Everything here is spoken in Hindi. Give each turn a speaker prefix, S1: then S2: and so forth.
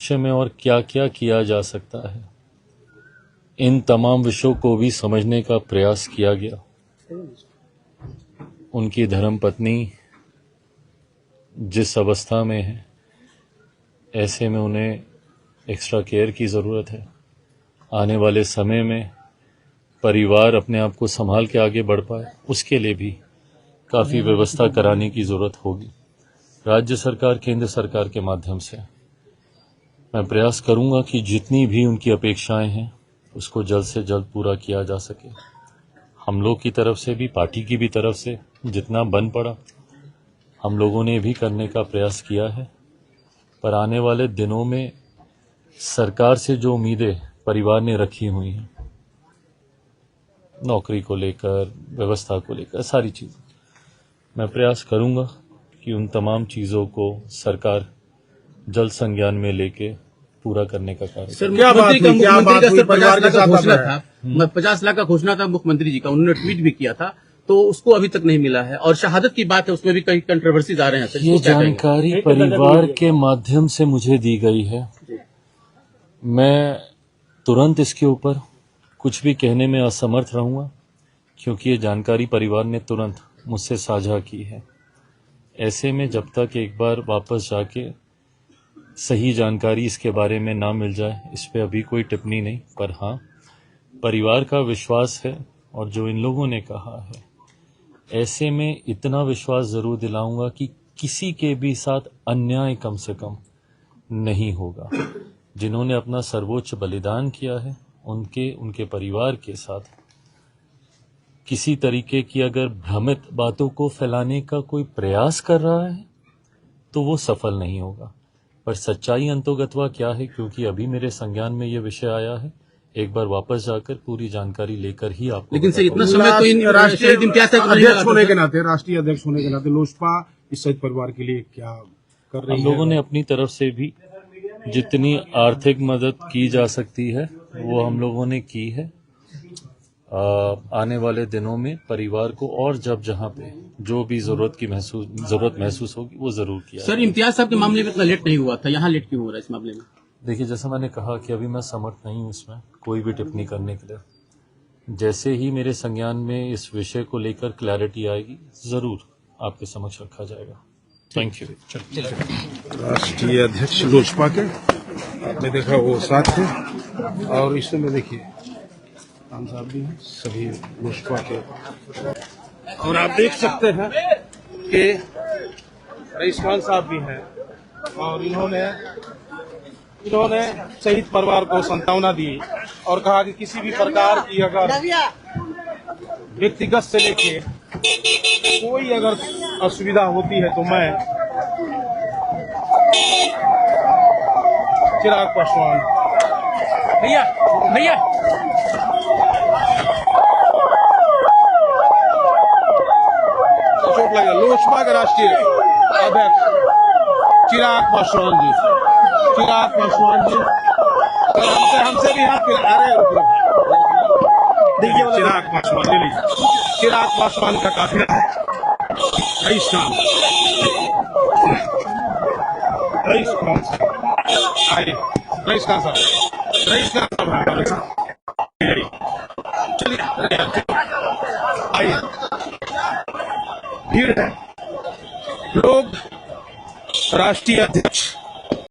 S1: भविष्य में और क्या क्या किया जा सकता है, इन तमाम विषयों को भी समझने का प्रयास किया गया। उनकी धर्मपत्नी जिस अवस्था में है, ऐसे में उन्हें एक्स्ट्रा केयर की ज़रूरत है। आने वाले समय में परिवार अपने आप को संभाल के आगे बढ़ पाए, उसके लिए भी काफ़ी व्यवस्था कराने की ज़रूरत होगी। राज्य सरकार, केंद्र सरकार के माध्यम से मैं प्रयास करूंगा कि जितनी भी उनकी अपेक्षाएं हैं उसको जल्द से जल्द पूरा किया जा सके। हम लोग की तरफ से भी, पार्टी की भी तरफ से जितना बन पड़ा हम लोगों ने भी करने का प्रयास किया है। पर आने वाले दिनों में सरकार से जो उम्मीदें परिवार ने रखी हुई हैं, नौकरी को लेकर, व्यवस्था को लेकर, सारी चीज़ें, मैं प्रयास करूंगा कि उन तमाम चीज़ों को सरकार जल्द संज्ञान में लेके पूरा करने का कार्य।
S2: सर, मुख्यमंत्री का सर 50 लाख का घोषणा था, 50 लाख का घोषणा था मुख्यमंत्री जी का, उन्होंने ट्वीट भी किया था, तो उसको अभी तक नहीं मिला है। और शहादत की बात है, उसमें भी कई कंट्रोवर्सीज आ रहे हैं सर।
S1: ये जानकारी परिवार के माध्यम से मुझे दी गई है। मैं तुरंत इसके ऊपर कुछ भी कहने में असमर्थ रहूंगा, क्योंकि ये जानकारी परिवार ने तुरंत मुझसे साझा की है। ऐसे में जब तक एक बार वापस जाके सही जानकारी इसके बारे में ना मिल जाए, इस पे अभी कोई टिप्पणी नहीं। पर हाँ, परिवार का विश्वास है और जो इन लोगों ने कहा है, ऐसे में इतना विश्वास जरूर दिलाऊंगा कि किसी के भी साथ अन्याय कम से कम नहीं होगा। जिन्होंने अपना सर्वोच्च बलिदान किया है, उनके परिवार के साथ किसी तरीके की अगर भ्रमित बातों को फैलाने का कोई प्रयास कर रहा है तो वो सफल नहीं होगा। पर सच्चाई अंतोगत्वा क्या है, क्योंकि अभी मेरे संज्ञान में ये विषय आया है, एक बार वापस जाकर पूरी जानकारी लेकर ही आपको।
S2: लेकिन सर, इतना समय तो इन राष्ट्रीय
S3: अध्यक्ष होने के नाते, राष्ट्रीय अध्यक्ष होने के नाते लोजपा इस शहीद परिवार के लिए क्या कर रही है?
S1: हम लोगों ने अपनी तरफ से भी जितनी आर्थिक मदद की जा सकती है वो हम लोगों ने की है। आने वाले दिनों में परिवार को और जब जहां पे जो भी जरूरत महसूस होगी वो जरूर किया।
S2: सर, इम्तियाज साहब के मामले में इतना लेट नहीं हुआ था, यहाँ लेट क्यों हो रहा है इस मामले में?
S1: देखिए, जैसा मैंने कहा कि अभी मैं समर्थ नहीं हूँ इसमें कोई भी टिप्पणी करने के लिए। जैसे ही मेरे संज्ञान में इस विषय को लेकर क्लैरिटी आएगी, जरूर आपके समक्ष रखा जाएगा। Thank you.
S3: राष्ट्रीय अध्यक्ष लोजपा के आपने देखा वो साथ थे, और इस समय देखिए खान साहब भी हैं, सभी लोजपा के। और आप देख सकते हैं कि रईस खान साहब भी हैं, और इन्होंने शहीद परिवार को सांत्वना दी और कहा कि किसी भी प्रकार की अगर व्यक्तिगत से लेके कोई अगर असुविधा होती है तो मैं चिराग पासवान भैया चोट लगा। लोजपा के राष्ट्रीय अध्यक्ष चिराग पासवान जी, हमसे भी हाथ देखिए, चिराग पासवान का काफिला है। रईस खान साहब चलिए, आइए, भीड़ है। लोग राष्ट्रीय अध्यक्ष